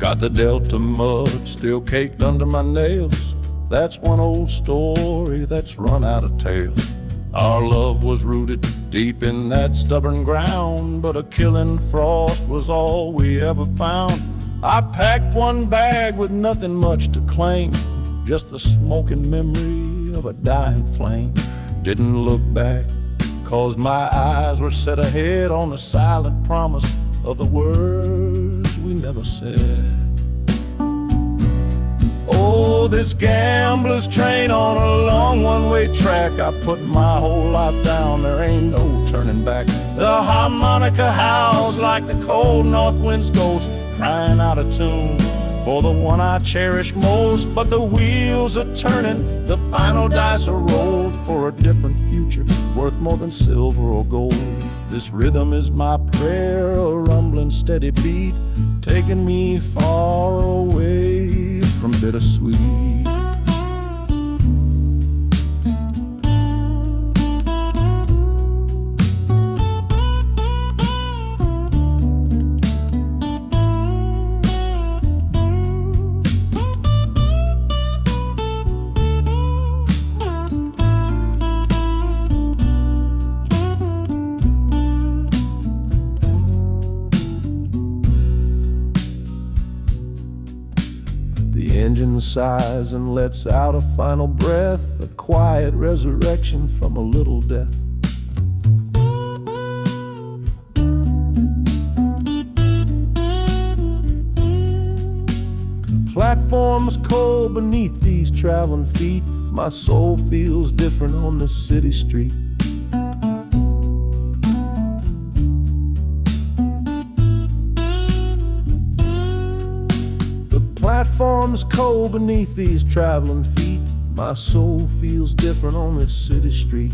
Got the Delta mud still caked under my nails. That's one old story that's run out of tales. Our love was rooted deep in that stubborn ground, but a killing frost was all we ever found. I packed one bag with nothing much to claim, just the smoking memory of a dying flame. Didn't look back, 'cause my eyes were set ahead on the silent promise of the words we never said. Oh, this gambler's train on a long one-way track. I put my whole life down, there ain't no turning back. The harmonica howls like the cold north wind's ghost, crying out a tune for the one I cherish most. But the wheels are turning, the final dice are rolled for a different future, worth more than silver or gold. This rhythm is my prayer, a rumbling steady beat, taking me far away from bittersweet. The engine sighs and lets out a final breath, a quiet resurrection from a little death. The platform's cold beneath these traveling feet. My soul feels different on this city street. Platform's cold beneath these traveling feet. My soul feels different on this city street.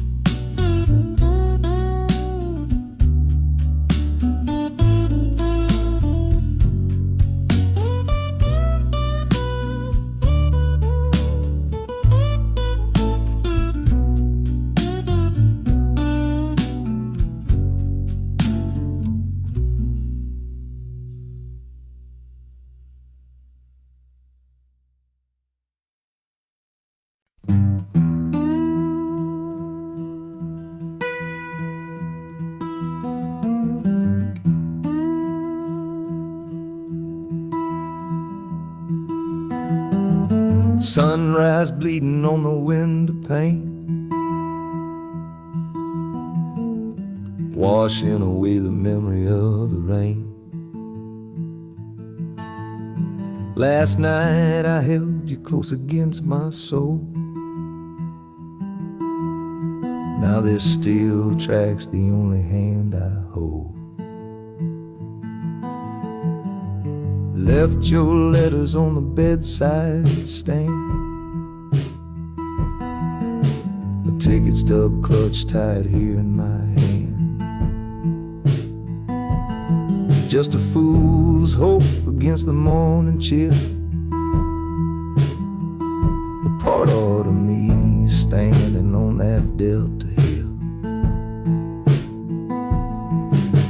Sunrise bleeding on the window pane, washing away the memory of the rain. Last night I held you close against my soul. Now this steel track's the only hand I hold. Left your letters on the bedside stand, the ticket stub clutched tight here in my hand. Just a fool's hope against the morning chill, the part of me standing on that Delta hill.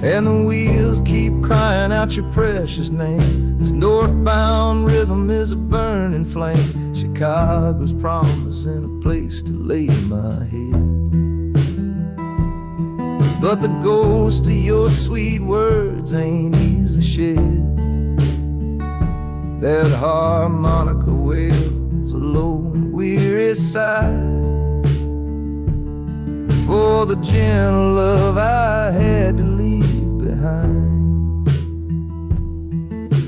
And the wheels keep crying out your precious name. This northbound rhythm is a burning flame, Chicago's promising a place to lay my head. But the ghost of your sweet words ain't easy shed. That harmonica wails a low and weary sigh for the gentle love I had to leave behind.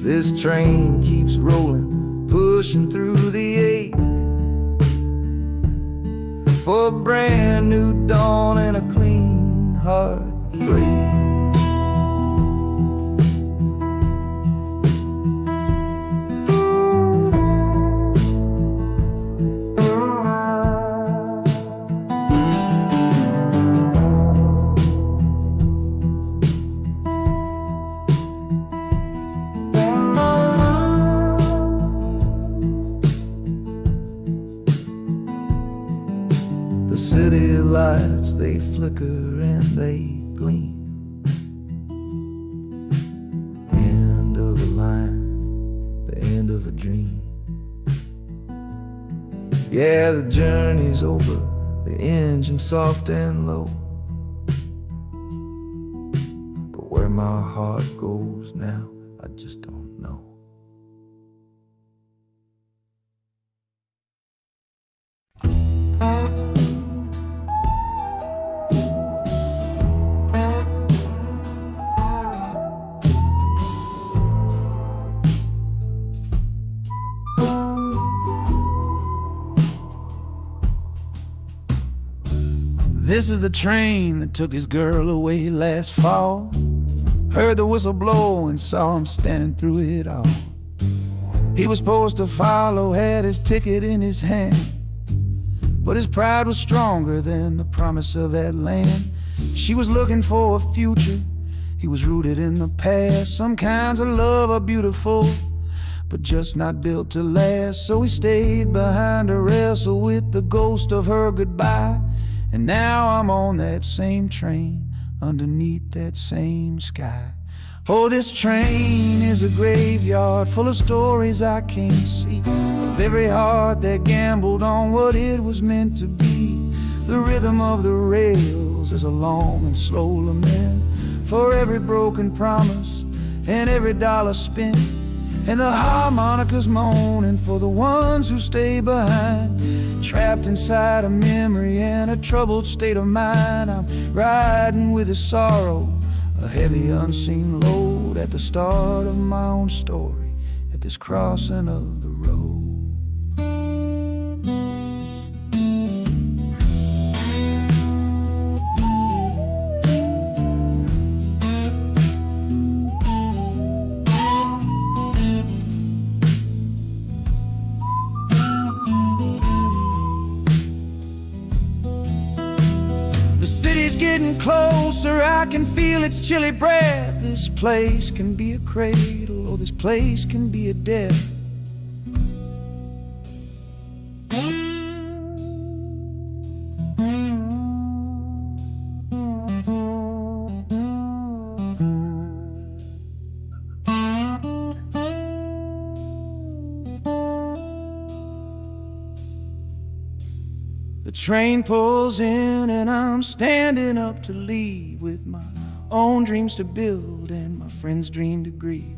This train keeps rolling, pushing through the ache, for a brand new dawn and a clean heartbreak. The city lights, they flicker and they gleam. End of the line, end of a dream. Yeah, the journey's over, the engine soft and low, but where my heart goes now, I just don't know. This is the train that took his girl away last fall. Heard the whistle blow and saw him standing through it all. He was supposed to follow, had his ticket in his hand, but his pride was stronger than the promise of that land. She was looking for a future, he was rooted in the past. Some kinds of love are beautiful, but just not built to last. So he stayed behind to wrestle with the ghost of her goodbye. And now I'm on that same train, underneath that same sky. Oh, this train is a graveyard full of stories I can't see, of every heart that gambled on what it was meant to be. The rhythm of the rails is a long and slow lament for every broken promise and every dollar spent, and the harmonicas moaning for the ones who stay behind, trapped inside a memory and a troubled state of mind. I'm riding with a sorrow, a heavy unseen load, at the start of my own story, at this crossing of the road. The city's getting closer, I can feel its chilly breath. This place can be a cradle, or this place can be a death. The train pulls in and I'm standing up to leave, with my own dreams to build and my friend's dream to grieve.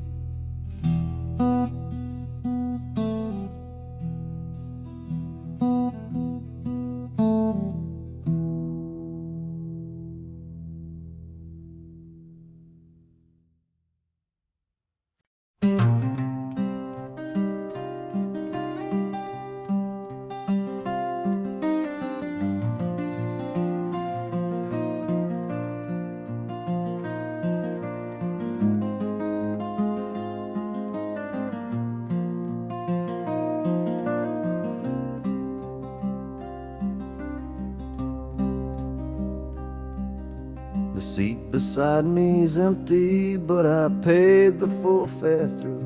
The seat beside me's empty, but I paid the full fare through,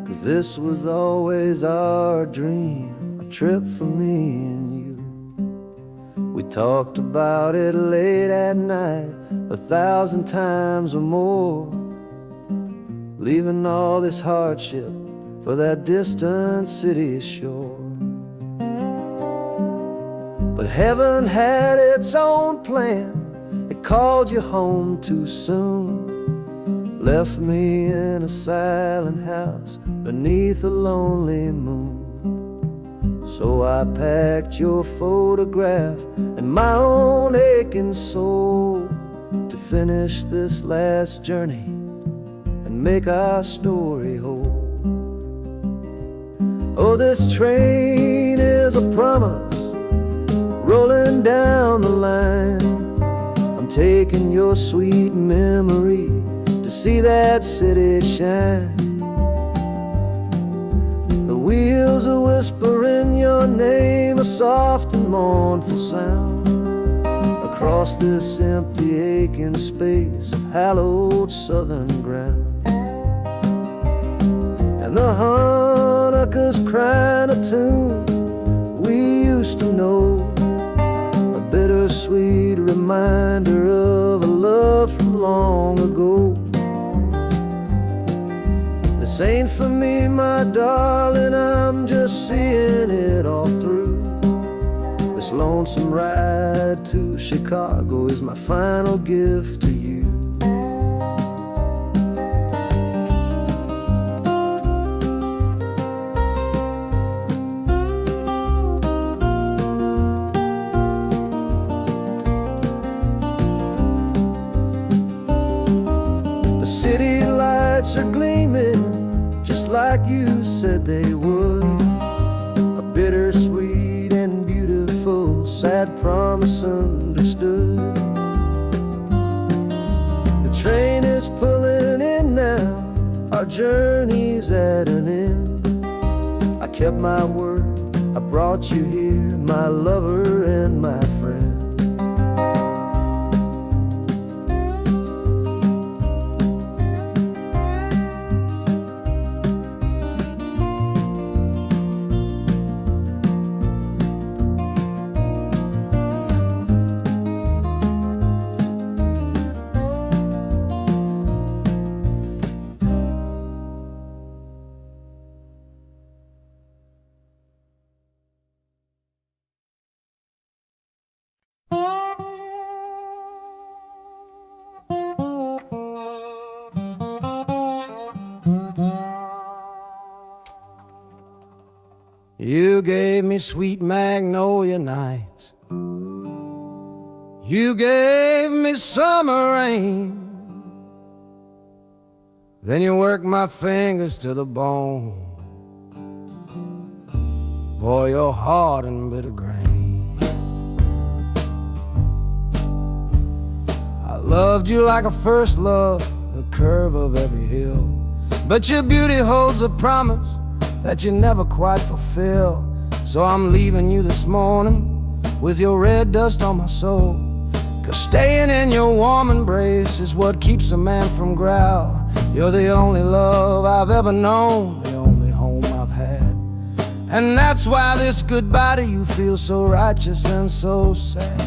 'cause this was always our dream, a trip for me and you. We talked about it late at night, 1,000 times or more, leaving all this hardship for that distant city's shore. But heaven had its own plan, it called you home too soon, left me in a silent house beneath a lonely moon. So I packed your photograph and my own aching soul to finish this last journey and make our story whole. Oh, this train is a promise rolling down the line. I'm taking your sweet memory to see that city shine. The wheels are whispering your name, a soft and mournful sound, across this empty aching space of hallowed southern ground. And the harmonicas crying a tune we used to know, a bittersweet reminder of a love from long ago. The This ain't for me, my darling, I'm just seeing it all through. This lonesome ride to Chicago is my final gift to you. The city lights are gleaming just like you said they would. A bittersweet and beautiful sad promise understood. The train is pulling in now, our journey's at an end. I kept my word, I brought you here, my lover and my friend. You gave me sweet magnolia nights, you gave me summer rain, then you worked my fingers to the bone. Boy, you're hard and bitter grain. I loved you like a first love, the curve of every hill, but your beauty holds a promise that you never quite fulfill. So I'm leaving you this morning with your red dust on my soul, 'cause staying in your warm embrace is what keeps a man from growl. You're the only love I've ever known, the only home I've had, and that's why this goodbye to you feels so righteous and so sad.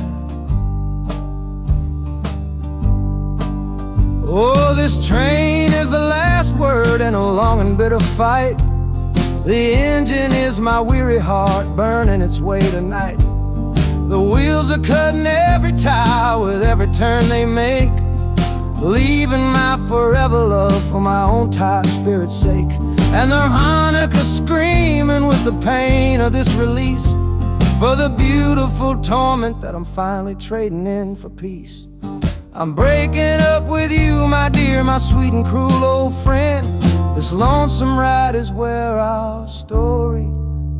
Oh, this train is the last word in a long and bitter fight. The engine is my weary heart burning its way tonight. The wheels are cutting every tire with every turn they make, leaving my forever love for my own tired spirit's sake. And the harmonica screaming with the pain of this release, for the beautiful torment that I'm finally trading in for peace. I'm breaking up with you, my dear, my sweet and cruel old friend. This lonesome ride is where our story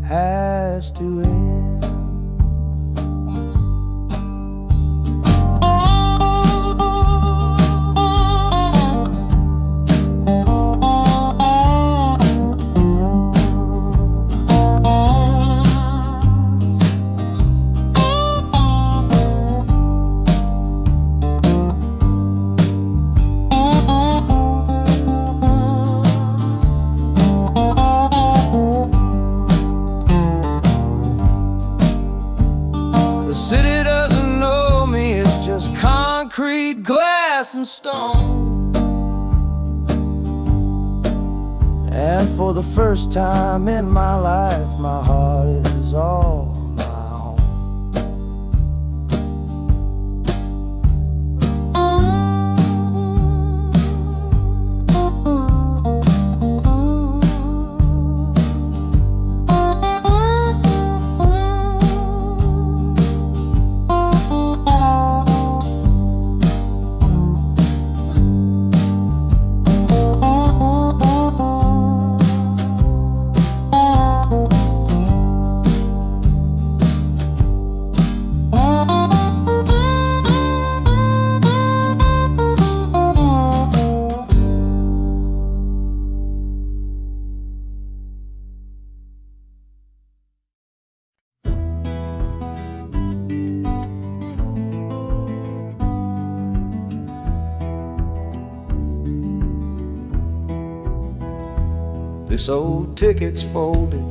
has to end. Concrete, glass, and stone. And for the first time in my life, my heart is all my own. This old ticket's folded,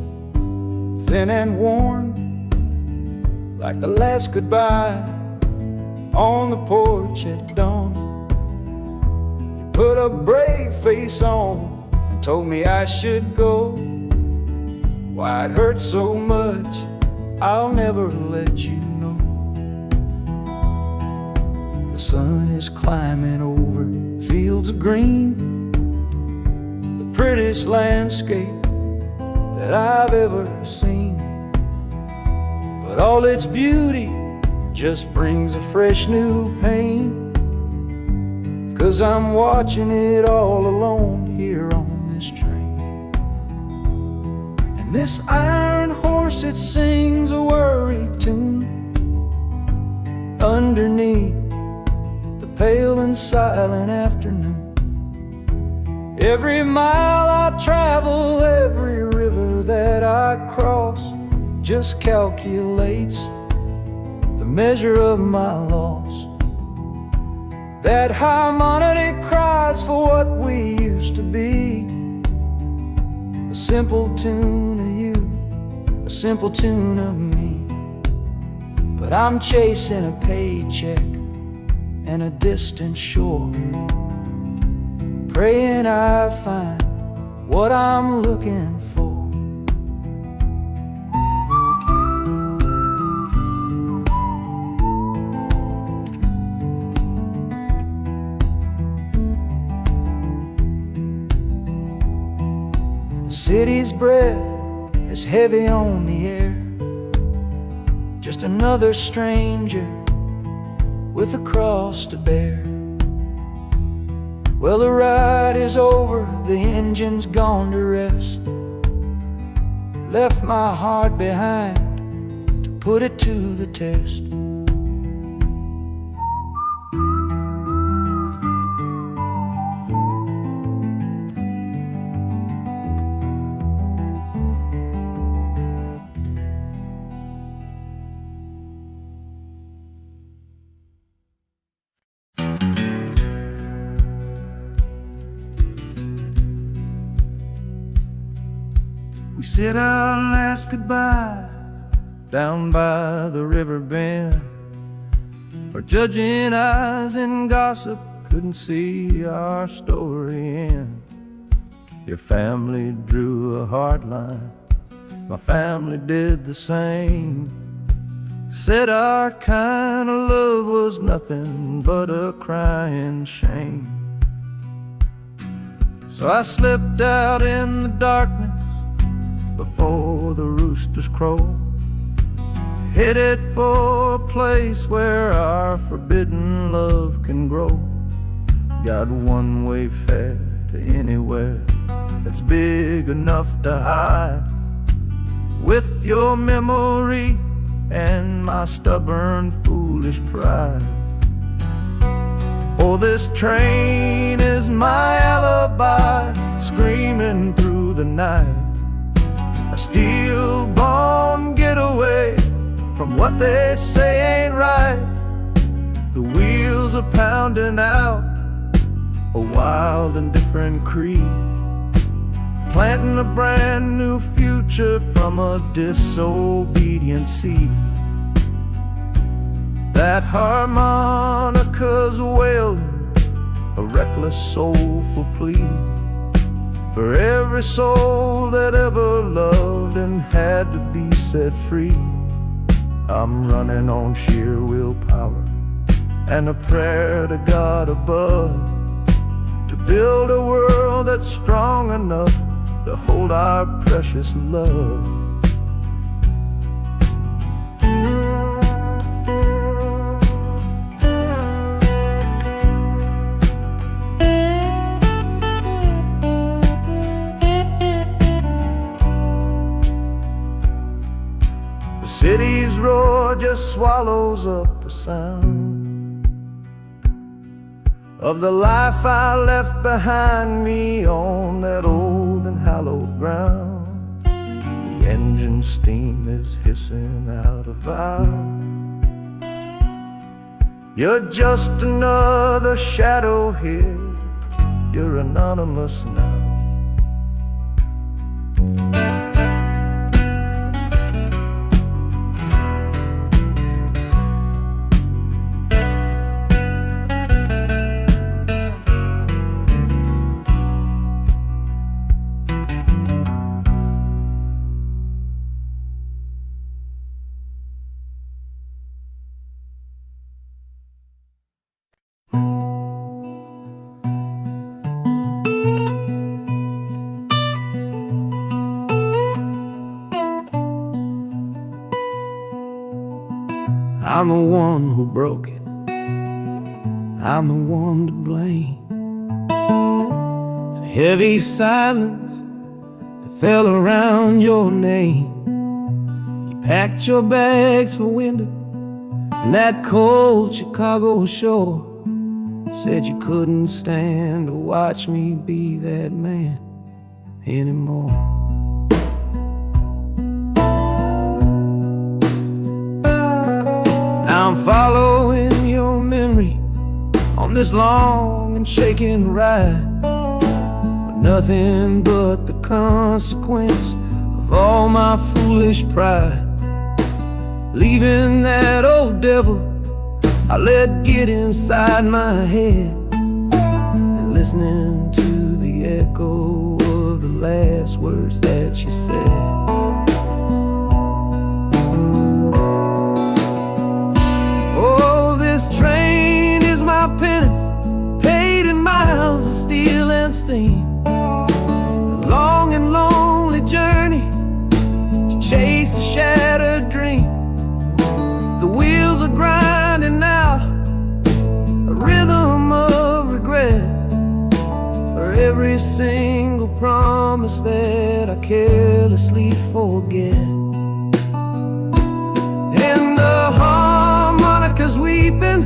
thin and worn, like the last goodbye on the porch at dawn. You put a brave face on and told me I should go. Why it hurts so much, I'll never let you know. The sun is climbing over fields of green, the prettiest landscape that I've ever seen. But all its beauty just brings a fresh new pain, 'cause I'm watching it all alone here on this train. And this iron horse, it sings a worry tune underneath the pale and silent afternoon. Every mile I travel, every river that I cross, just calculates the measure of my loss. That harmonic cries for what we used to be, a simple tune of you, a simple tune of me. But I'm chasing a paycheck and a distant shore, praying I find what I'm looking for. City's breath is heavy on the air, just another stranger with a cross to bear. Well, the ride is over, the engine's gone to rest, left my heart behind to put it to the test. We said our last goodbye down by the river bend, where judging eyes and gossip couldn't see our story end. Your family drew a hard line, my family did the same. Said our kind of love was nothing but a crying shame. So I slipped out in the darkness before the roosters crow, headed for a place where our forbidden love can grow. Got one way fare to anywhere that's big enough to hide, with your memory and my stubborn foolish pride. Oh, this train is my alibi, screaming through the night, a steel-born getaway from what they say ain't right. The wheels are pounding out a wild and different creed, planting a brand new future from a disobedient seed. That harmonica's wailing a reckless soulful plea for every soul that ever loved and had to be set free. I'm running on sheer willpower and a prayer to God above, to build a world that's strong enough to hold our precious love. The city's roar just swallows up the sound of the life I left behind me on that old and hallowed ground. The engine steam is hissing out of valve. You're just another shadow here, you're anonymous now. I'm the one who broke it. I'm the one to blame. The heavy silence that fell around your name. You packed your bags for winter in that cold Chicago shore. Said you couldn't stand to watch me be that man anymore. Now I'm following your memory on this long and shaking ride, with nothing but the consequence of all my foolish pride. Leaving that old devil I let get inside my head, and listening to the echo of the last words that you said. Oh, this train is my penance, paid in miles of steel and steam. A long and lonely journey to chase a shattered dream. The wheels are grinding now, a rhythm of regret, for every single promise that I carelessly forget. And the harmonica's weeping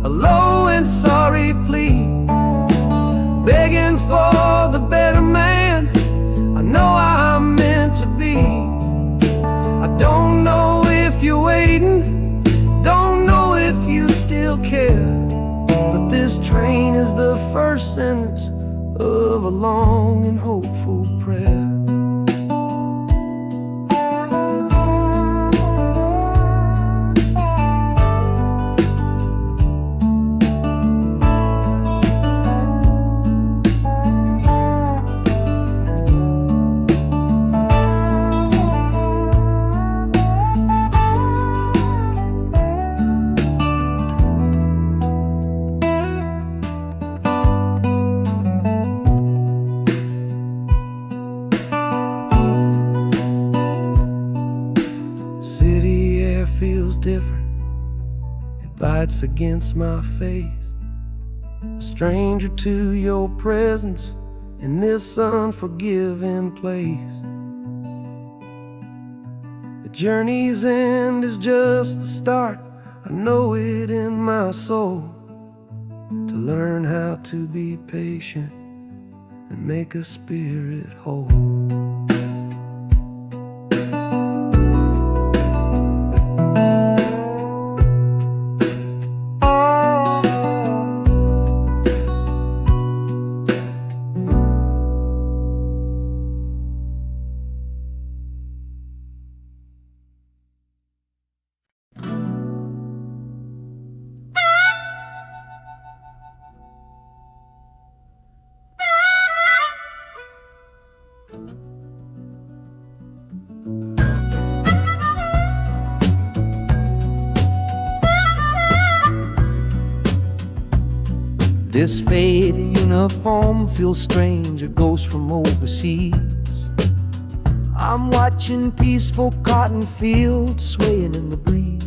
a low and sorry plea, begging for the better man I know I'm meant to be. I don't know if you're waiting, don't know if you still care, but this train is the first sentence of a long and hopeful prayer. City air feels different, it bites against my face. A stranger to your presence in this unforgiving place. The journey's end is just the start, I know it in my soul. To learn how to be patient and make a spirit whole. This faded uniform feels strange, a ghost from overseas. I'm watching peaceful cotton fields swaying in the breeze.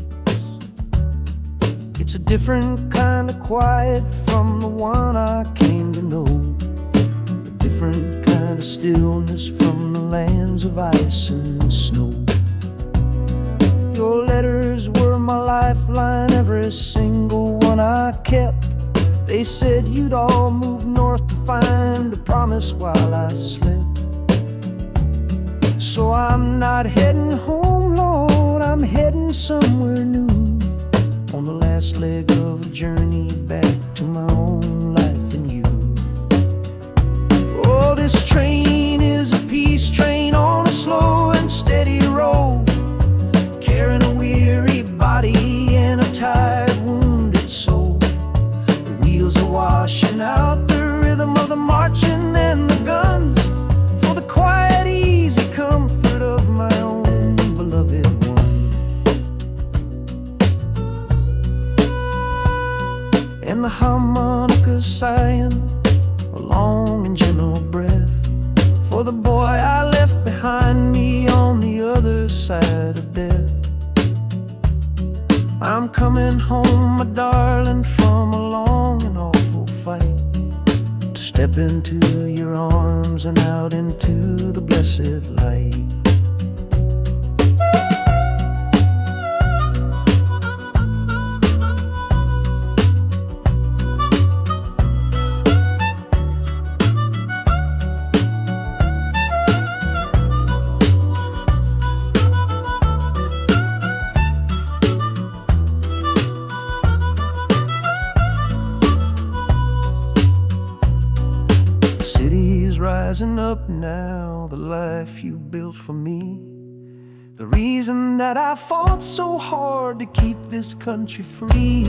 It's a different kind of quiet from the one I came to know, a different kind of stillness from the lands of ice and snow. Your letters were my lifeline, every single one I kept. They said you'd all move north to find a promise while I slept. So I'm not heading home, Lord, I'm heading somewhere new, on the last leg of a journey back to my own life and you. Oh, this train is a peace train on a slow and steady road, carrying a weary body and a tired, wounded soul. Wheels are washing out the rhythm of the marching and the guns, for the quiet, easy comfort of my own beloved one. And the harmonica sighing a long and gentle breath for the boy I left behind me on the other side of death. I'm coming home, my darling, from a long and awful fight, to step into your arms and out into the blessed light. Rising up now, the life you built for me, the reason that I fought so hard to keep this country free.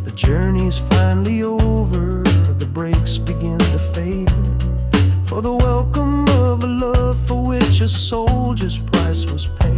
The journey's finally over, the brakes begin to fade, for the welcome of a love for which a soldier's price was paid.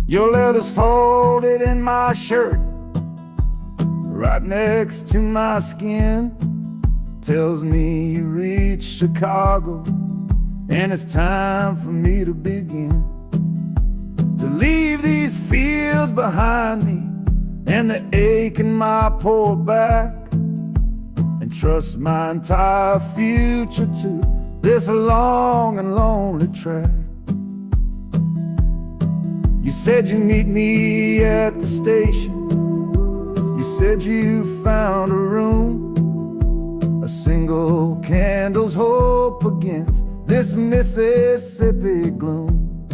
Your letter's folded in my shirt, right next to my skin. Tells me you reached Chicago, and it's time for me to begin. To leave these fields behind me, and the ache in my poor back, and trust my entire future to this long and lonely track. You said you'd meet me at the station. You said you found a room, a single candle's hope against this Mississippi gloom.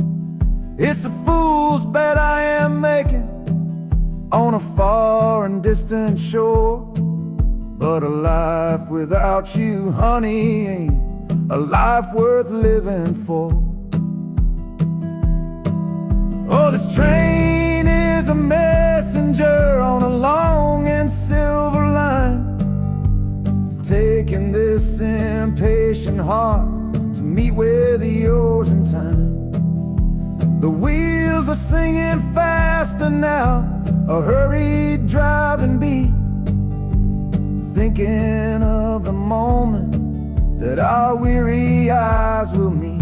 It's a fool's bet I am making on a far and distant shore, but a life without you, honey, ain't a life worth living for. Oh, this train is a messenger on a long and silver line, taking this impatient heart to meet with yours in time. The wheels are singing faster now, a hurried driving beat, thinking of the moment that our weary eyes will meet.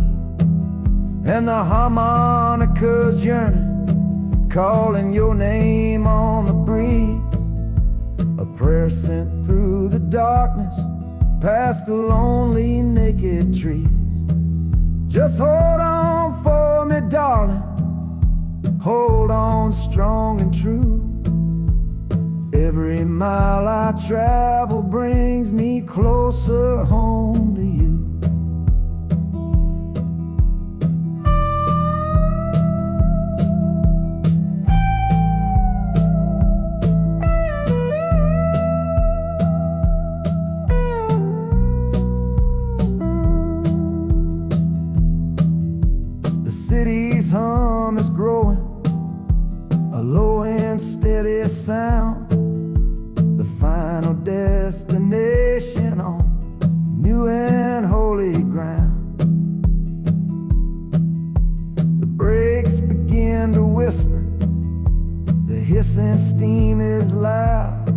And the harmonica's yearning, calling your name on the breeze. A prayer sent through the darkness, past the lonely naked trees. Just hold on for me, darling, hold on strong and true. Every mile I travel brings me closer home to you. The city's hum is growing, a low and steady sound, the final destination on new and holy ground. The brakes begin to whisper, the hissing steam is loud.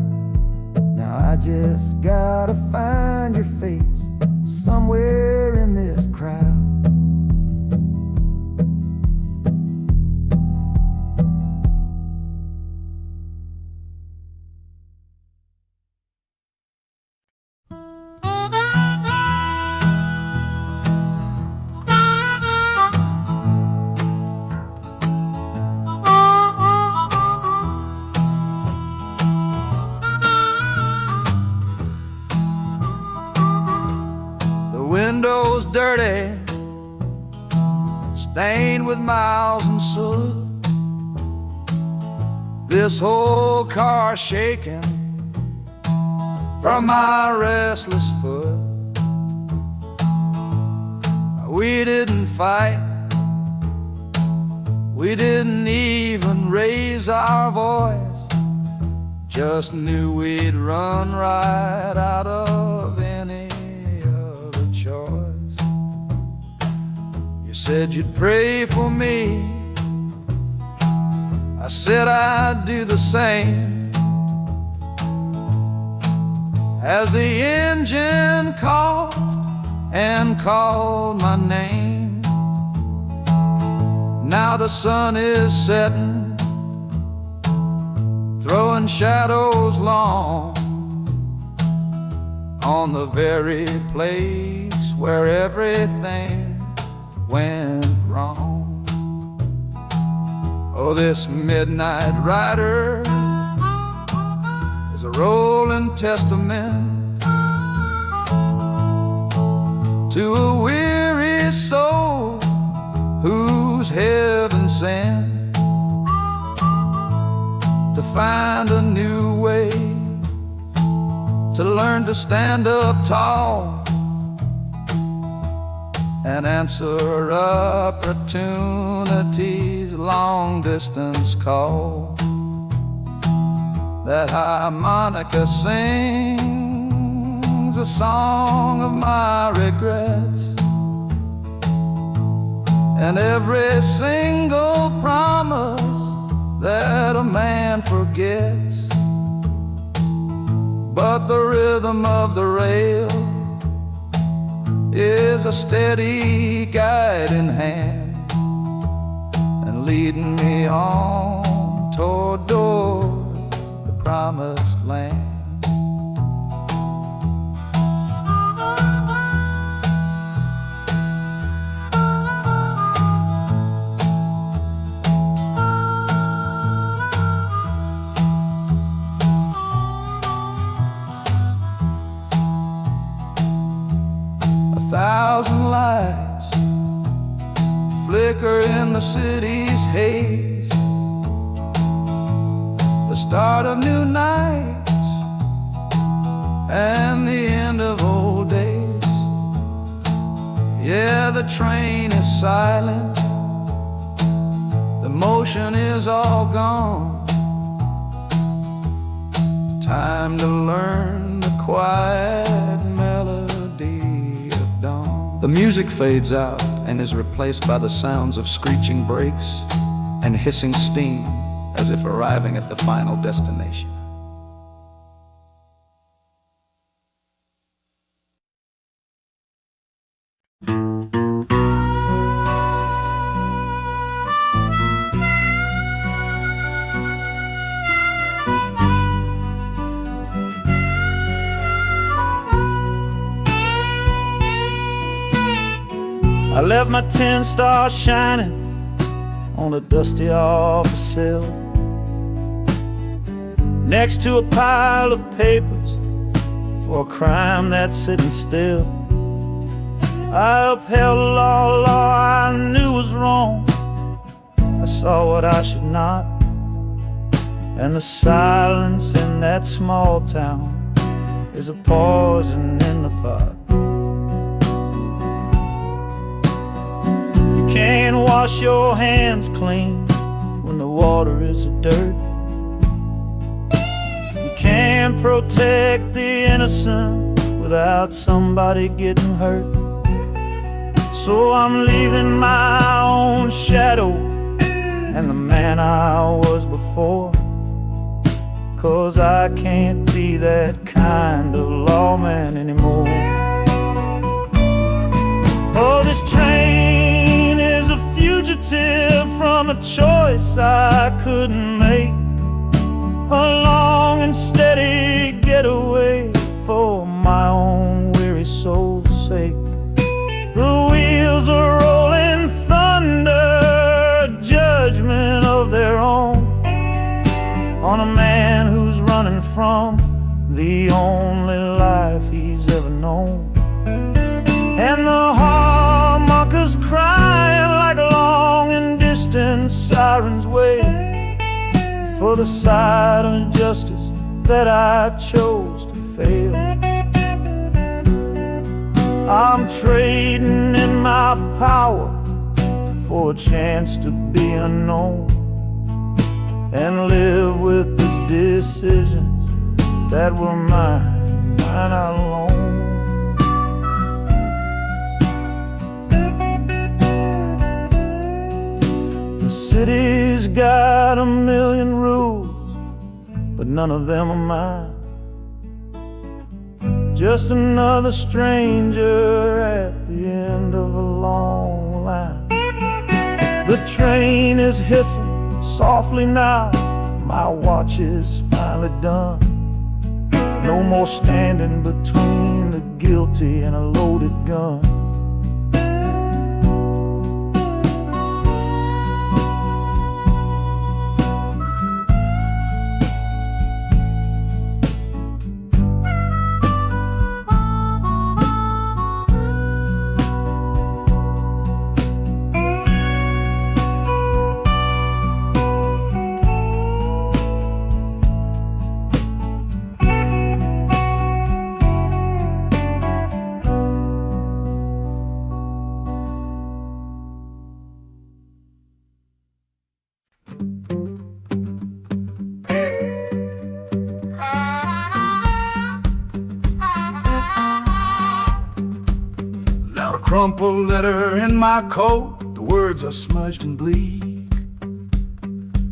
Now I just gotta find your face somewhere in this crowd. dirty, stained with miles and soot. This whole car shaking from my restless foot. We didn't fight, we didn't even raise our voice, just knew we'd run right out of any other choice. You said you'd pray for me, I said I'd do the same. As the engine coughed and called my name, now the sun is setting, throwing shadows long on the very place where everything went wrong. Oh, this midnight rider is a rolling testament to a weary soul who's heaven sent to find a new way, to learn to stand up tall and answer opportunity's long distance call. That harmonica sings a song of my regrets, and every single promise that a man forgets. But the rhythm of the rail is a steady guiding hand, and leading me on toward the promised land. 1,000 lights flicker in the city's haze, the start of new nights and the end of old days. Yeah, the train is silent, the motion is all gone. Time to learn the quiet melody of dawn. The music fades out and is replaced by the sounds of screeching brakes and hissing steam, as if arriving at the final destination. I left my 10 stars shining on a dusty office sill, next to a pile of papers for a crime that's sitting still. I upheld a law I knew was wrong. I saw what I should not, and the silence in that small town is a poison in the pot. You can't wash your hands clean when the water is of dirt. You can't protect the innocent without somebody getting hurt. So I'm leaving my own shadow and the man I was before, 'cause I can't be that kind of lawman anymore. Oh, this train is a fugitive from a choice I couldn't make, a long and steady getaway for my own weary soul's sake. The wheels are rolling thunder, a judgment of their own, on a man who's running from the only life he's ever known. And the heart crying like long and distant sirens wait for the side of justice that I chose to fail. I'm trading in my power for a chance to be unknown and live with the decisions that were mine alone. The city's got a million rules, but none of them are mine. Just another stranger at the end of a long line. The train is hissing softly now, my watch is finally done. No more standing between the guilty and a loaded gun. Crumpled letter in my coat, the words are smudged and bleak.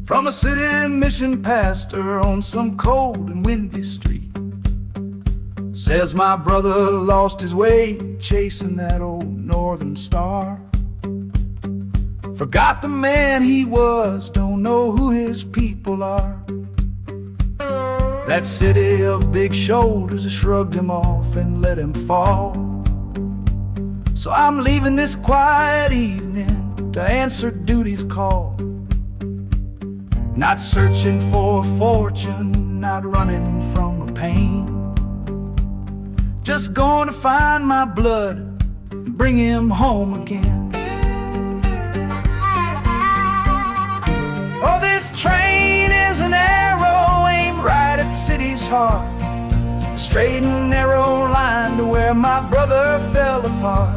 From a city mission pastor on some cold and windy street. Says my brother lost his way chasing that old northern star. Forgot the man he was, don't know who his people are. That city of big shoulders shrugged him off and let him fall. So I'm leaving this quiet evening to answer duty's call. Not searching for a fortune, not running from a pain. Just going to find my blood and bring him home again. Oh, this train is an arrow aimed right at city's heart. A straight and narrow line to where my brother fell apart.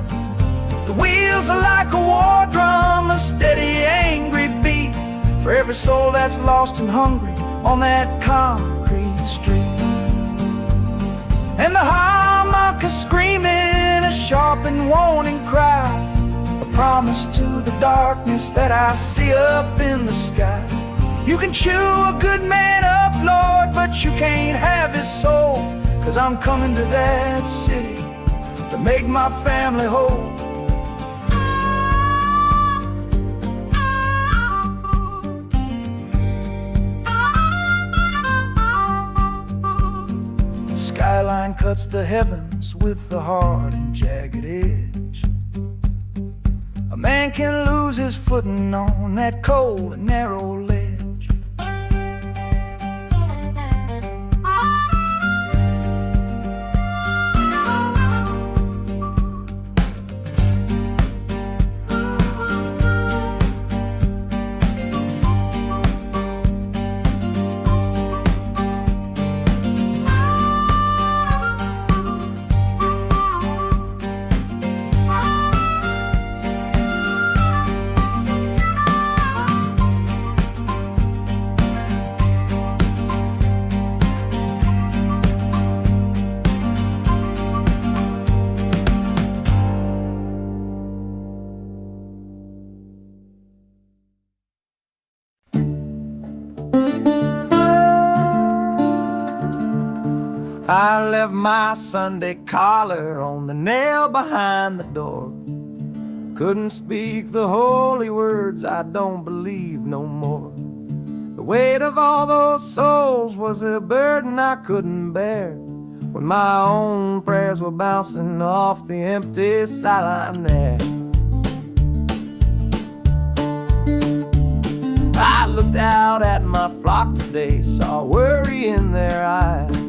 The wheels are like a war drum, a steady, angry beat for every soul that's lost and hungry on that concrete street. And the harmonica screaming a sharp and warning cry, a promise to the darkness that I see up in the sky. You can chew a good man up, Lord, but you can't have his soul. 'Cause I'm coming to that city to make my family whole. Skyline cuts the heavens with the hard and jagged edge. A man can lose his footing on that cold and narrow ledge. I left my Sunday collar on the nail behind the door. Couldn't speak the holy words, I don't believe no more. The weight of all those souls was a burden I couldn't bear, when my own prayers were bouncing off the empty sideline there. I looked out at my flock today, saw worry in their eyes.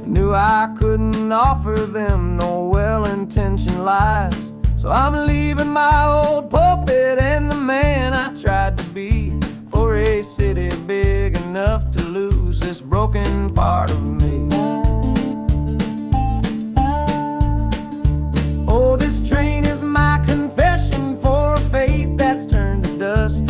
Knew I couldn't offer them no well-intentioned lies. So I'm leaving my old pulpit and the man I tried to be for a city big enough to lose this broken part of me. Oh, this train is my confession for a faith that's turned to dust,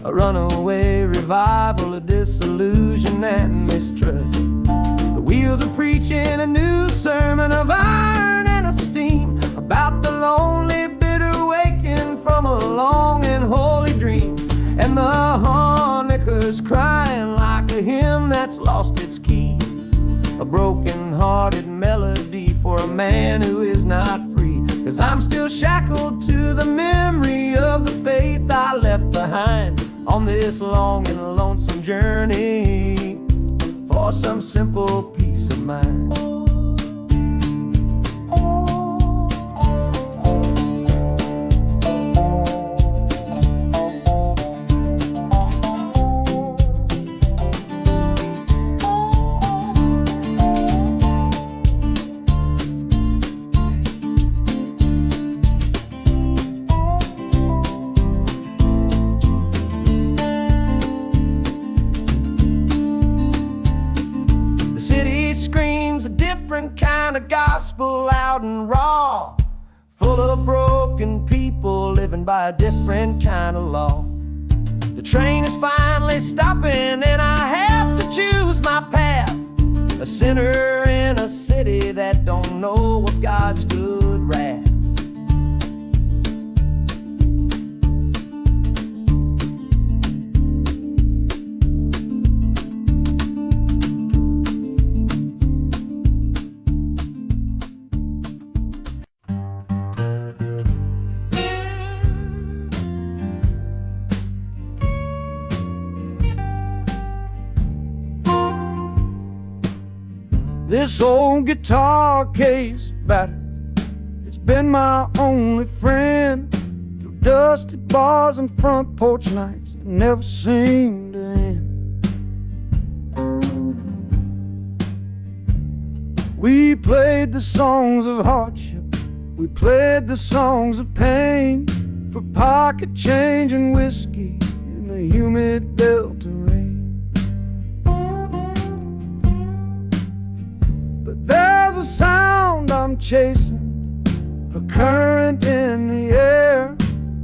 a runaway revival of disillusion and mistrust. The wheels are preaching a new sermon of iron and of steam about the lonely, bitter waking from a long and holy dream. And the harmonicas crying like a hymn that's lost its key, a broken-hearted melody for a man who is not free. 'Cause I'm still shackled to the memory of the faith I left behind on this long and lonesome journey for some simple peace of mind. Different kind of gospel, loud and raw, full of broken people living by a different kind of law. The train is finally stopping and I have to choose my path, a sinner in a city that don't know of God's good wrath. This old guitar case battered, it's been my only friend through dusty bars and front porch nights that never seemed to end. We played the songs of hardship, we played the songs of pain, for pocket change and whiskey in the humid Delta rain. There's a sound I'm chasing, a current in the air,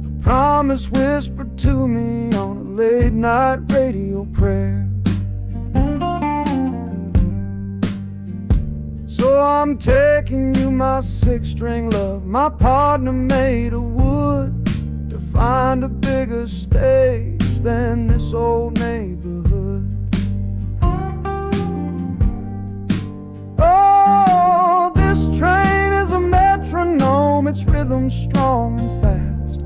a promise whispered to me on a late night radio prayer. So I'm taking you, my six-string love, my partner made of wood, to find a bigger stage than this old neighborhood. Oh, this train is a metronome, its rhythm strong and fast,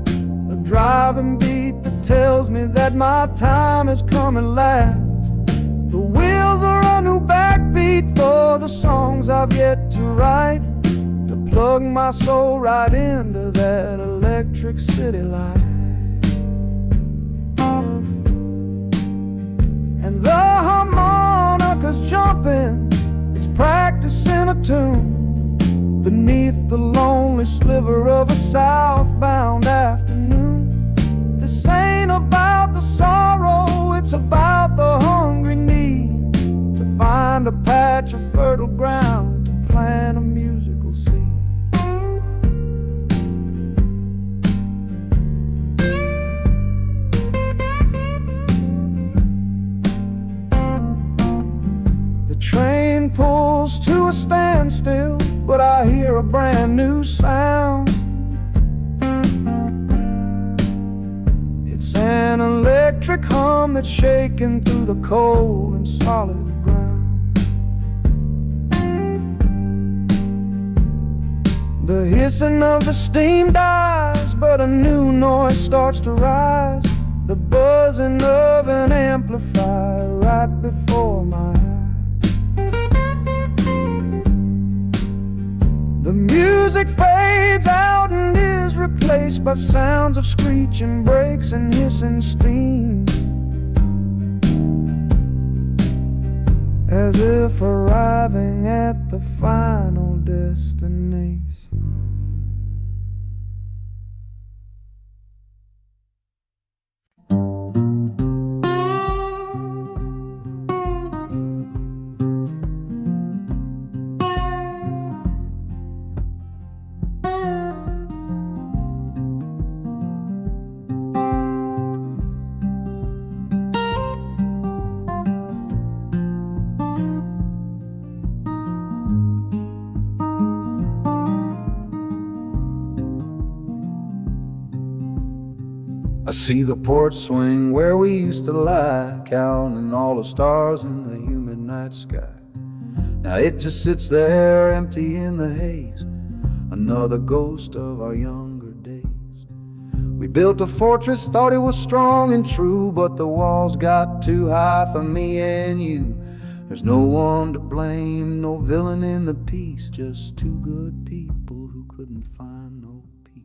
a driving beat that tells me that my time has come at last. The wheels are a new backbeat for the songs I've yet to write, to plug my soul right into that electric city light. And the harmonica's jumping, practicing a tune beneath the lonely sliver of a southbound afternoon. This ain't about the sorrow, it's about the hungry need to find a patch of fertile ground to plant a musical seed. The train pulls to a standstill, but I hear a brand new sound. It's an electric hum that's shaking through the cold and solid ground. The hissing of the steam dies, but a new noise starts to rise, the buzzing of an amplifier right before my eyes. The music fades out and is replaced by sounds of screeching brakes and hissing steam, as if arriving at the final destination. I see the porch swing where we used to lie, counting all the stars in the humid night sky. Now it just sits there empty in the haze, another ghost of our younger days. We built a fortress, thought it was strong and true, but the walls got too high for me and you. There's no one to blame, no villain in the piece, just two good people who couldn't find no peace.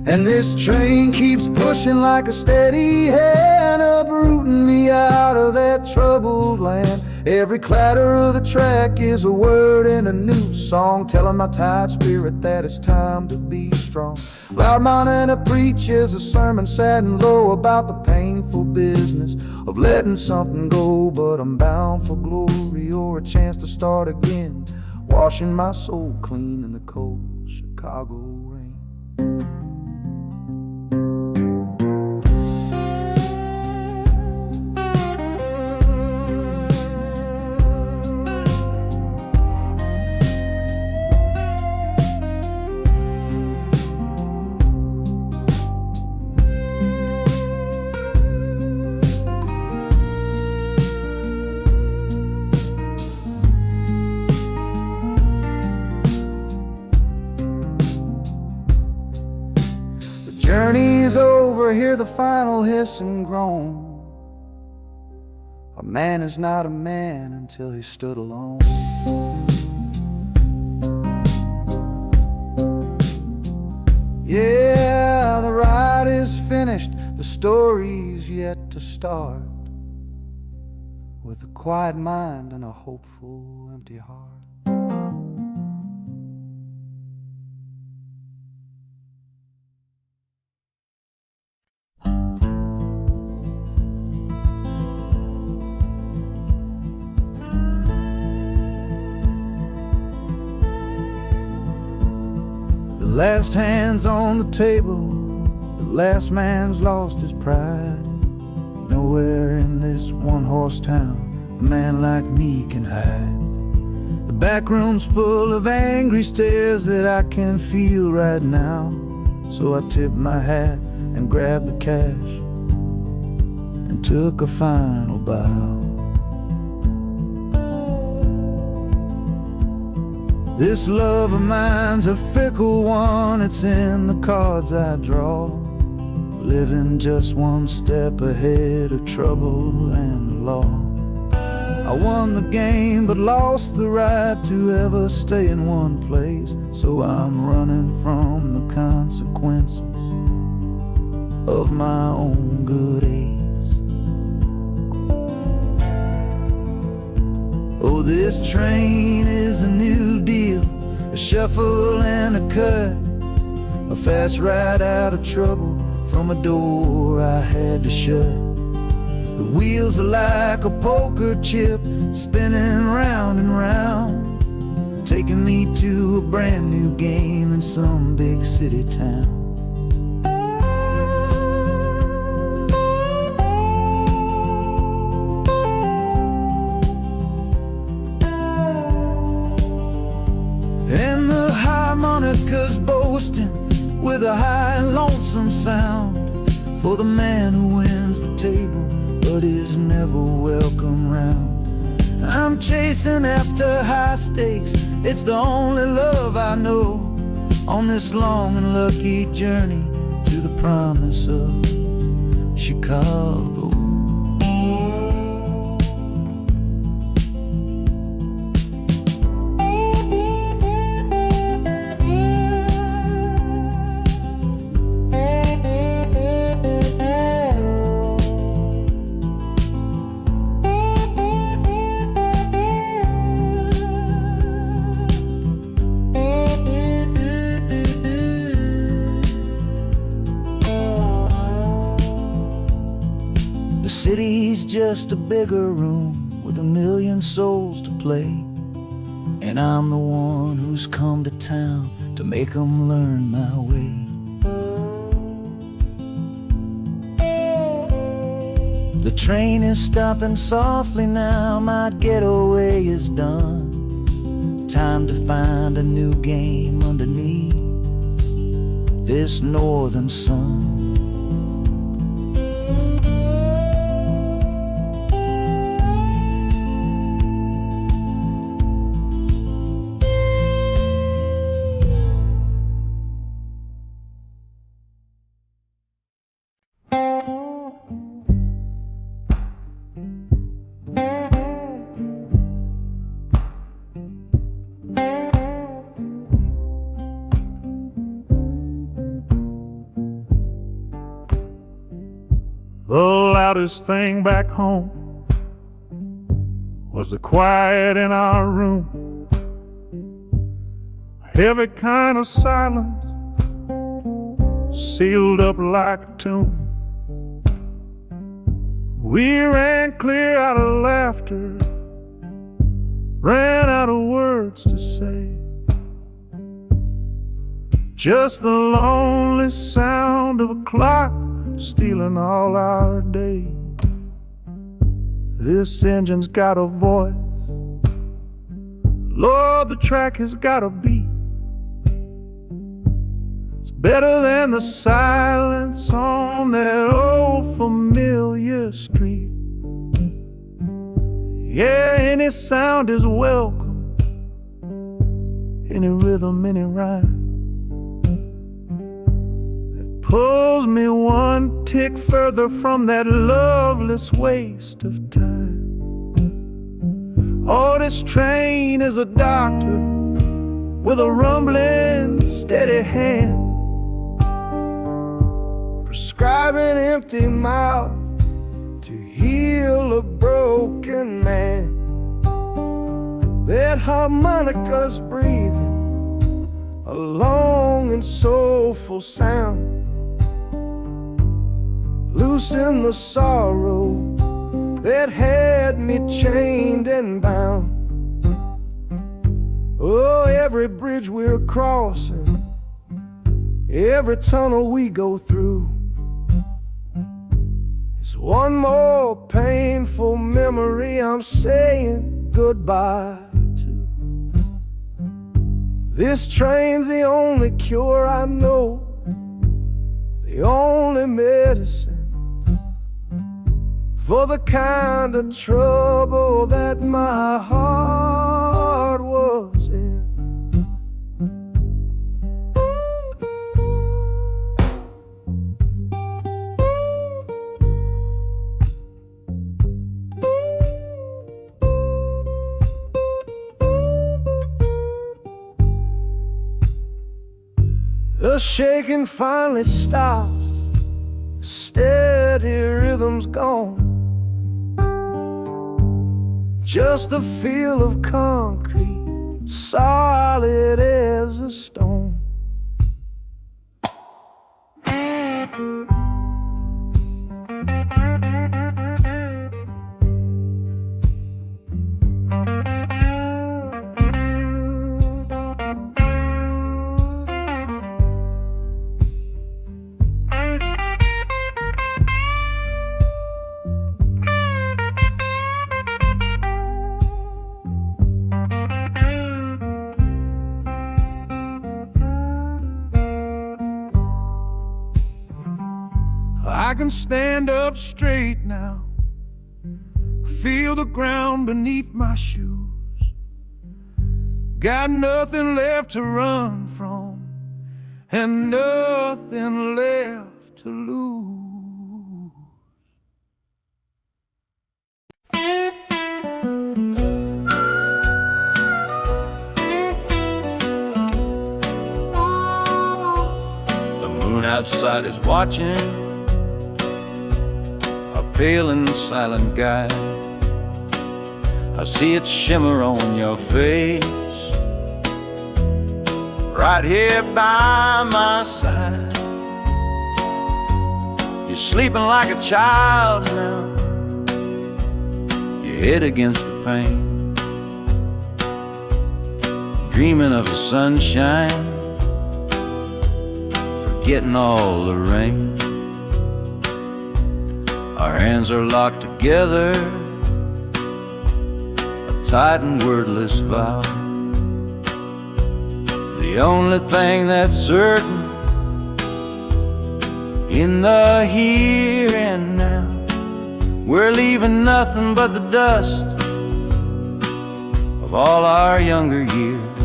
And this train keeps pushing like a steady hand, uprooting me out of that troubled land. Every clatter of the track is a word in a new song, telling my tired spirit that it's time to be strong. Loud Montana preaches a sermon sad and low about the painful business of letting something go, but I'm bound for glory or a chance to start again, washing my soul clean in the cold Chicago rain. Journey's over, hear the final hiss and groan. A man is not a man until he stood alone. Yeah, the ride is finished, the story's yet to start, with a quiet mind and a hopeful empty heart. The last hand's on the table, the last man's lost his pride. Nowhere in this one-horse town a man like me can hide. The back room's full of angry stares that I can feel right now. So I tipped my hat and grabbed the cash and took a final bow. This love of mine's a fickle one, it's in the cards I draw. Living just one step ahead of trouble and the law. I won the game but lost the right to ever stay in one place. So I'm running from the consequences of my own good ace. Oh, this train is a new deal, a shuffle and a cut, a fast ride out of trouble from a door I had to shut. The wheels are like a poker chip, spinning round and round, taking me to a brand new game in some big city town. And the harmonica's boasting with a high and lonesome sound for the man who wins the table but is never welcome round. I'm chasing after high stakes, it's the only love I know on this long and lucky journey to the promise of Chicago. The city's just a bigger room with a million souls to play, and I'm the one who's come to town to make 'em learn my way. The train is stopping softly now, my getaway is done. Time to find a new game underneath this northern sun. loudest thing back home was the quiet in our room. A heavy kind of silence, sealed up like a tomb. We ran clear out of laughter, ran out of words to say. Just the lonely sound of a clock stealing all our day. This engine's got a voice, Lord, the track has got a beat. It's better than the silence on that old familiar street. Yeah, any sound is welcome, any rhythm, any rhyme. Pulls me one tick further from that loveless waste of time. Oh, this train is a doctor with a rumbling, steady hand, prescribing empty mouths to heal a broken man. That harmonica's breathing a long and soulful sound, loosen the sorrow that had me chained and bound. Oh, every bridge we're crossing, every tunnel we go through, is one more painful memory I'm saying goodbye to. This train's the only cure I know, the only medicine for the kind of trouble that my heart was in. The shaking finally stops, steady rhythm's gone. Just a feel of concrete, solid as a stone. I can stand up straight now, feel the ground beneath my shoes. Got nothing left to run from and nothing left to lose. The moon outside is watching, pale and silent guide. I see it shimmer on your face, right here by my side. You're sleeping like a child now, your head against the pane, dreaming of the sunshine, forgetting all the rain. Our hands are locked together, a tight and wordless vow. The only thing that's certain in the here and now, we're leaving nothing but the dust of all our younger years,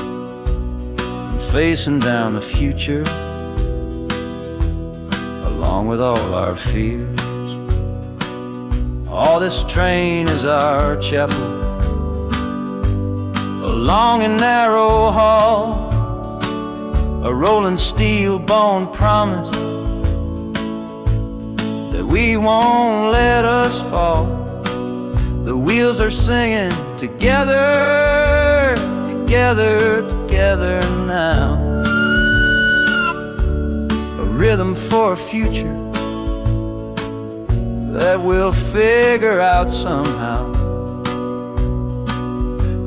and facing down the future along with all our fears. Oh, this train is our chapel, a long and narrow hall, a rolling steel bone promise that we won't let us fall. The wheels are singing together, together, together now. A rhythm for a future that we'll figure out somehow.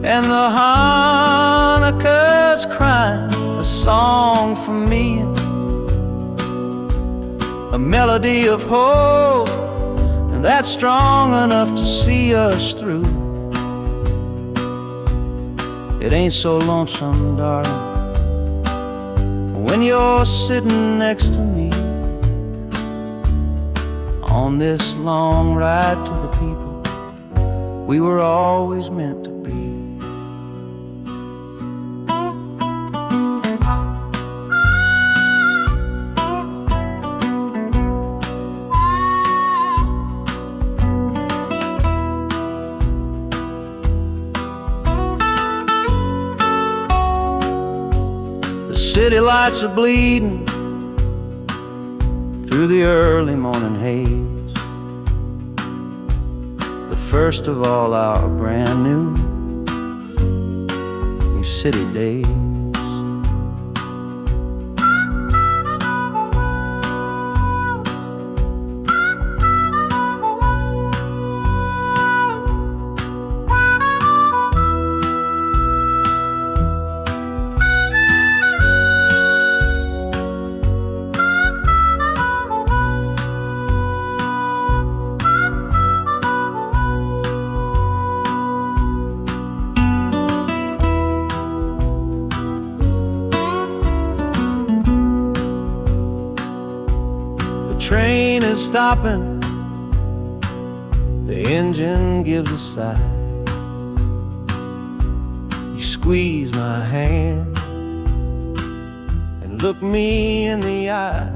And the Hanukkah's crying a song for me, a melody of hope, and that's strong enough to see us through. It ain't so lonesome, darling, when you're sitting next to me on this long ride to the people we were always meant to be. The city lights are bleeding through the early morning haze, the first of all our brand new city days. The train is stopping, the engine gives a sigh. You squeeze my hand and look me in the eye.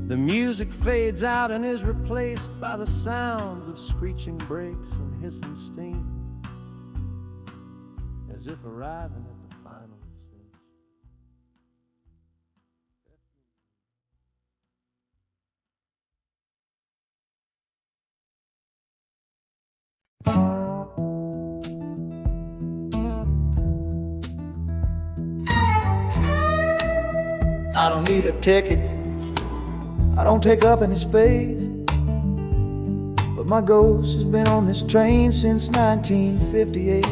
The music fades out and is replaced by the sounds of screeching brakes and hissing steam, as if arriving at the final scene. I don't need a ticket, I don't take up any space, but my ghost has been on this train since 1958.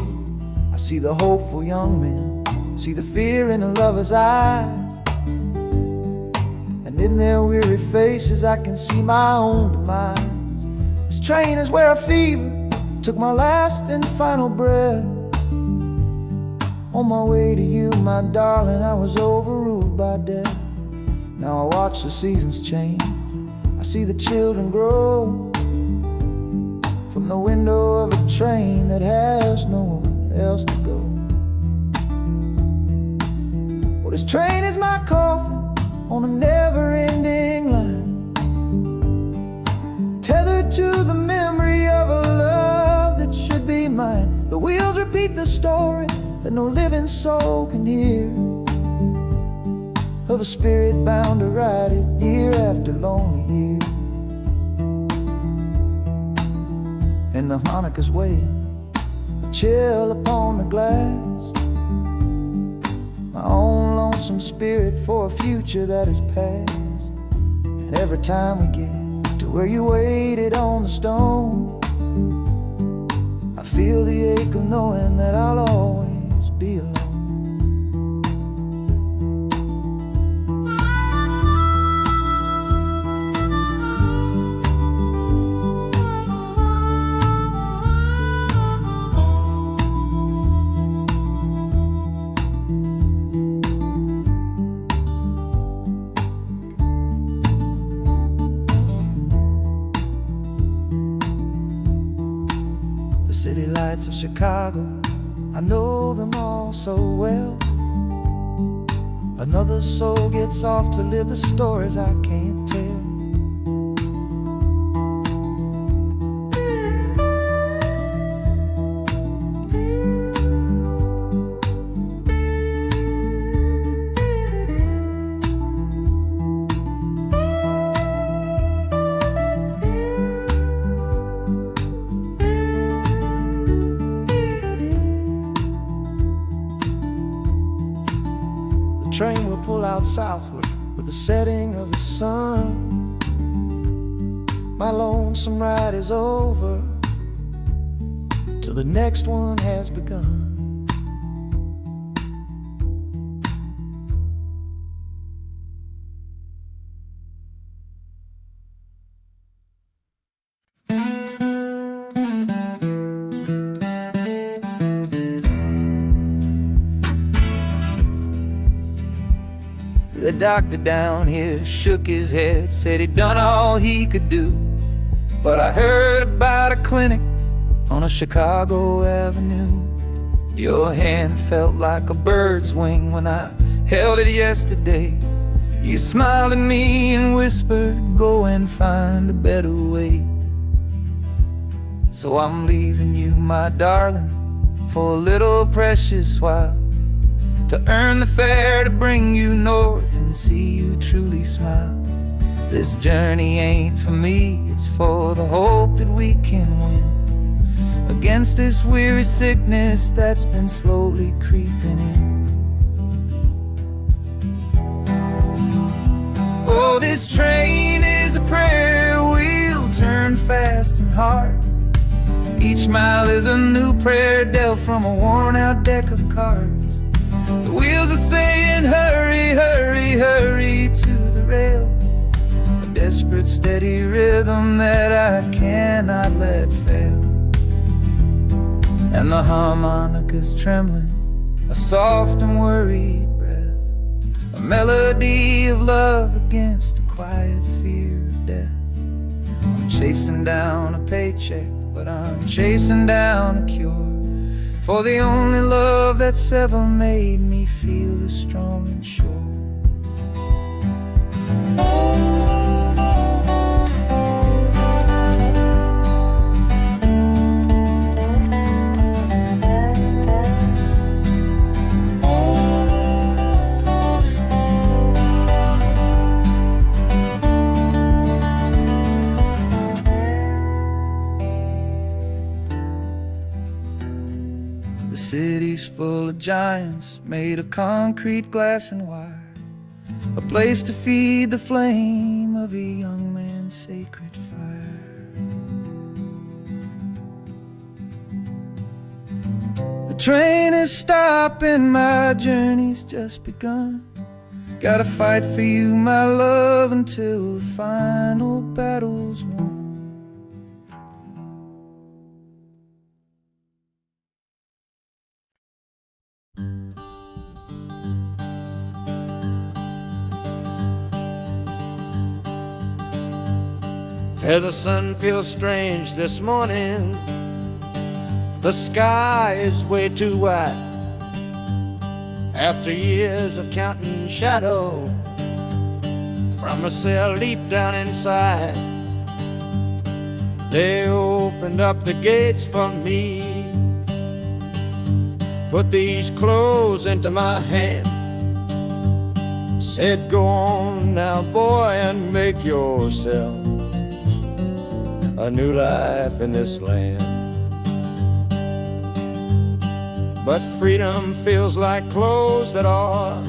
I see the hopeful young men, see the fear in the lovers' eyes, and in their weary faces I can see my own demise. This train is where a fever took my last and final breath. On my way to you, my darling, I was overruled by death. Now I watch the seasons change, I see the children grow, from the window of a train that has nowhere else to go. Well, this train is my coffin on a never-ending line, tethered to the memory of a love that should be mine. The wheels repeat the story that no living soul can hear, of a spirit bound to ride it year after lonely year. And the Hanukkah's weighing a chill upon the glass, my own lonesome spirit for a future that is past. And every time we get to where you waited on the stone, I feel the ache of knowing that I'll always be alone. The city lights of Chicago, I know them all so well. Another soul gets off to live the stories I can't tell. train will pull out southward with the setting of the sun. My lonesome ride is over till the next one has begun. The doctor down here shook his head, said he'd done all he could do. But I heard about a clinic on a Chicago avenue. Your hand felt like a bird's wing when I held it yesterday. You smiled at me and whispered, go and find a better way. So I'm leaving you, my darling, for a little precious while, to earn the fare to bring you north and see you truly smile. This journey ain't for me, it's for the hope that we can win against this weary sickness that's been slowly creeping in. Oh, this train is a prayer wheel turned fast and hard. Each mile is a new prayer dealt from a worn-out deck of cards. The wheels are saying hurry, hurry, hurry to the rail, a desperate steady rhythm that I cannot let fail. And the harmonica's trembling, a soft and worried breath, a melody of love against a quiet fear of death. I'm chasing down a paycheck, but I'm chasing down a cure for the only love that's ever made me feel as strong and sure. The city's full of giants made of concrete, glass, and wire, a place to feed the flame of a young man's sacred fire. The train is stopping, my journey's just begun. Gotta fight for you, my love, until the final battle's won. The sun feels strange this morning. The sky is way too white. After years of counting shadow from a cell deep down inside, they opened up the gates for me, put these clothes into my hand, said, go on now, boy, and make yourself a new life in this land. But freedom feels like clothes that are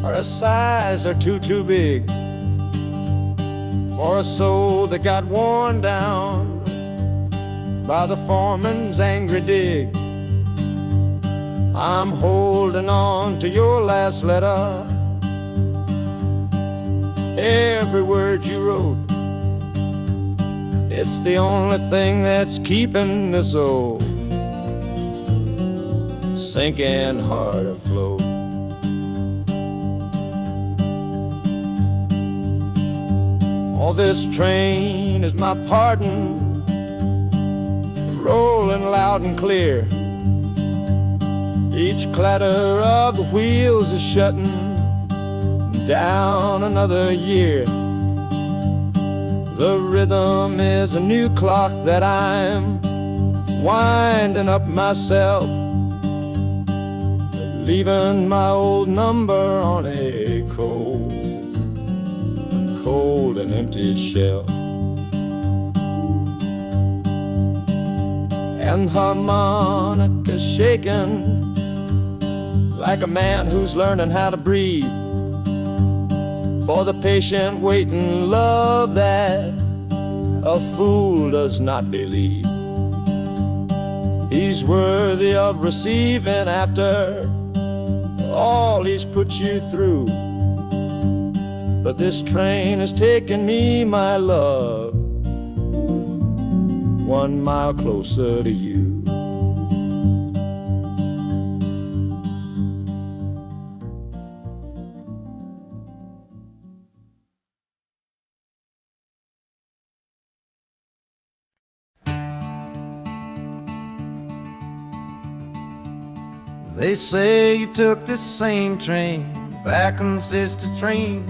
a size or too big for a soul that got worn down by the foreman's angry dig. I'm holding on to your last letter, every word you wrote. It's the only thing that's keeping this old sinking heart afloat. Oh, this train is my pardon, rolling loud and clear. Each clatter of the wheels is shutting down another year. The rhythm is a new clock that I'm winding up myself, leaving my old number on a cold and empty shelf. And harmonica shaking like a man who's learning how to breathe. For the patient waiting love that a fool does not believe. He's worthy of receiving after all he's put you through. But this train has taken me, my love, 1 mile closer to you. They say you took this same train back on Sister Train.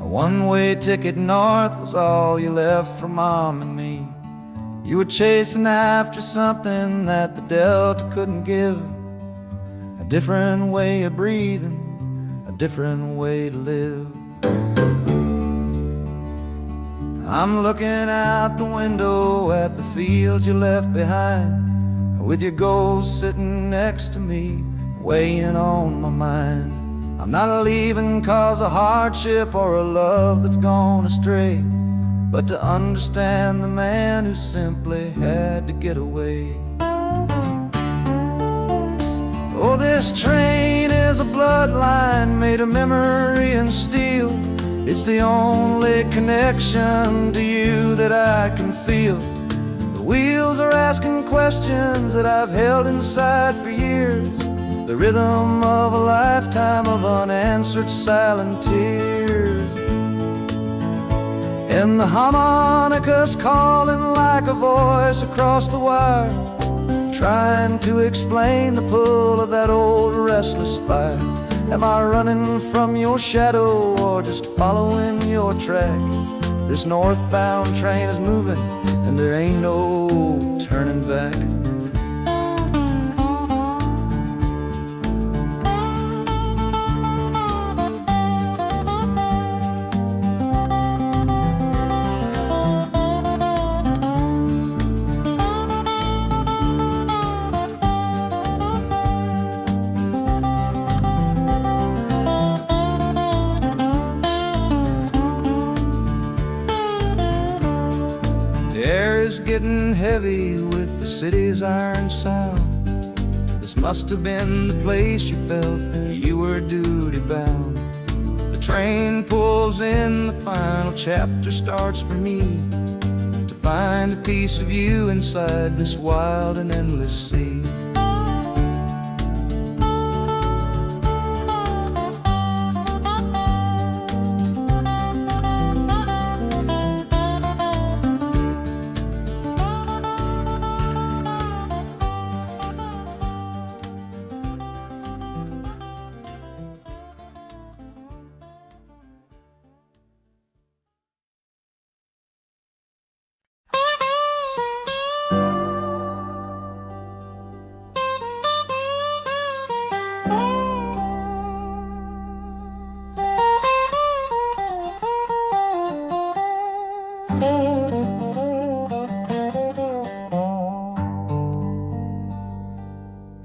A one-way ticket north was all you left for Mom and me. You were chasing after something that the Delta couldn't give. A different way of breathing, a different way to live. I'm looking out the window at the fields you left behind, with your ghost sitting next to me, weighing on my mind. I'm not leaving cause of hardship or a love that's gone astray, but to understand the man who simply had to get away. Oh, this train is a bloodline made of memory and steel. It's the only connection to you that I can feel. The wheels are asking questions that I've held inside for years, the rhythm of a lifetime of unanswered silent tears. And the harmonica's calling like a voice across the wire, trying to explain the pull of that old restless fire. Am I running from your shadow or just following your track? This northbound train is moving and there ain't no turning back. Getting heavy with the city's iron sound. This must have been the place you felt you were duty bound. The train pulls in, the final chapter starts for me, to find a piece of you inside this wild and endless sea.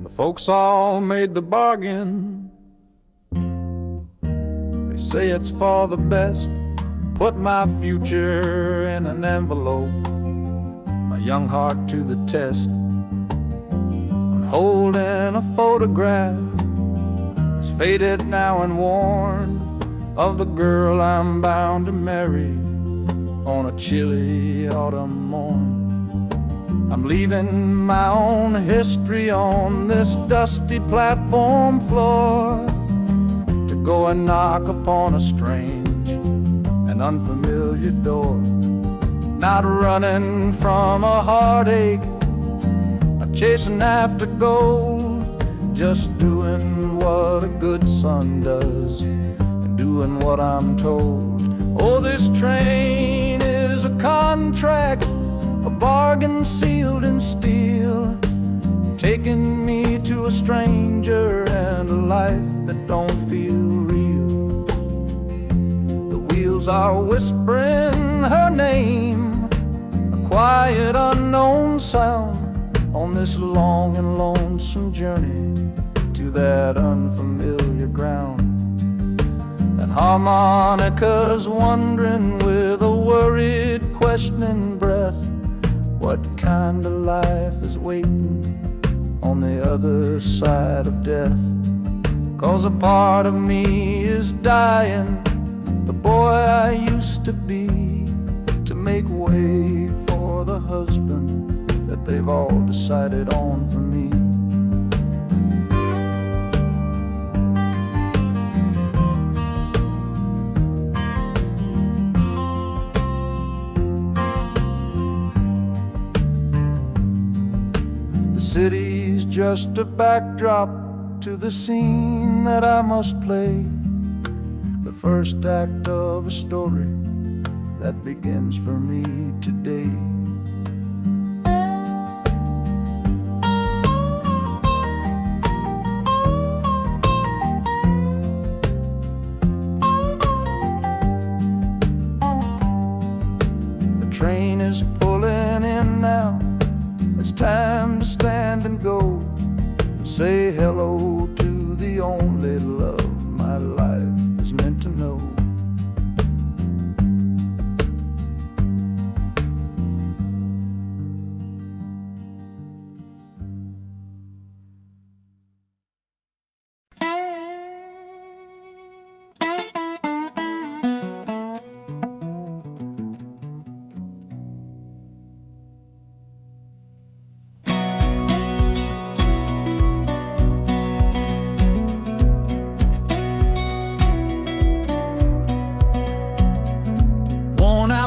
The folks all made the bargain. They say it's for the best. Put my future in an envelope, my young heart to the test. I'm holding a photograph, it's faded now and worn, of the girl I'm bound to marry on a chilly autumn morn. I'm leaving my own history on this dusty platform floor, to go and knock upon a strange and unfamiliar door. Not running from a heartache, not chasing after gold, just doing what a good son does, and doing what I'm told. Oh, this train is a contract, a bargain sealed in steel, taking me to a stranger and a life that don't feel real. The wheels are whispering her name, a quiet unknown sound, on this long and lonesome journey to that unfamiliar ground. And harmonica's wondering with a worried, questioning breath, what kind of life is waiting on the other side of death. 'Cause a part of me is dying, the boy I used to be, to make way for the husband that they've all decided on for me. The city's just a backdrop to the scene that I must play, the first act of a story that begins for me today. The train is pulling in now, it's time to stand and go, say hello to the only love my life is meant to know.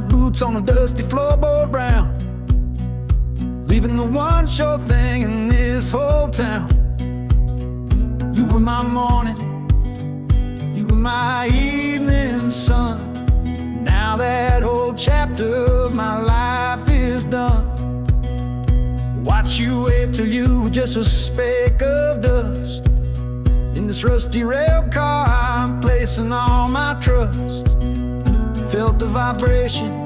Boots on a dusty floorboard brown, leaving the one sure thing in this whole town. You were my morning, you were my evening sun. Now that whole chapter of my life is done. Watch you wave till you were just a speck of dust. In this rusty rail car I'm placing all my trust. Felt the vibration,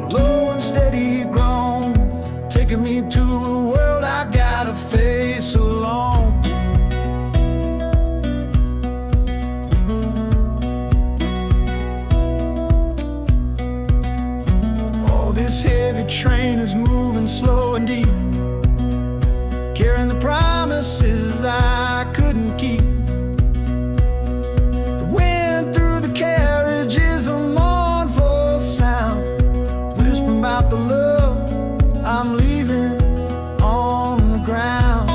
low and steady grown, taking me to a world I gotta face alone. Oh, this heavy train is moving slow and deep, carrying the promises I couldn't keep. The wind through the carriage is a mournful sound, whispering about the love I'm leaving on the ground.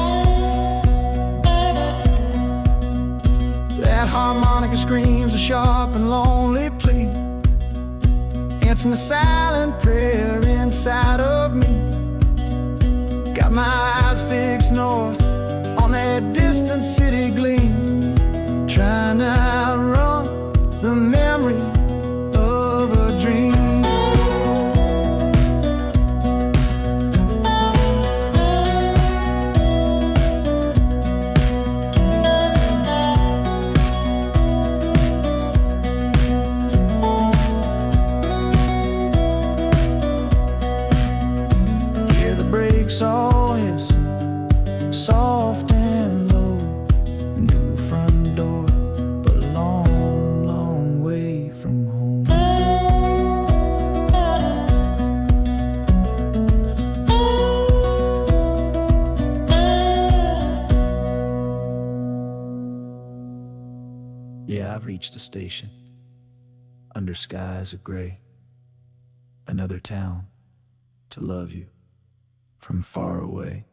That harmonica screams a sharp and lonely plea, answering the silent prayer inside of me. Got my eyes fixed north on that distant city gleam, trying to outrun the memory of a dream. Hear the brakes all hiss, soft and low, a new front door, but a long, long way from home. Yeah, I've reached the station, under skies of gray, another town to love you from far away.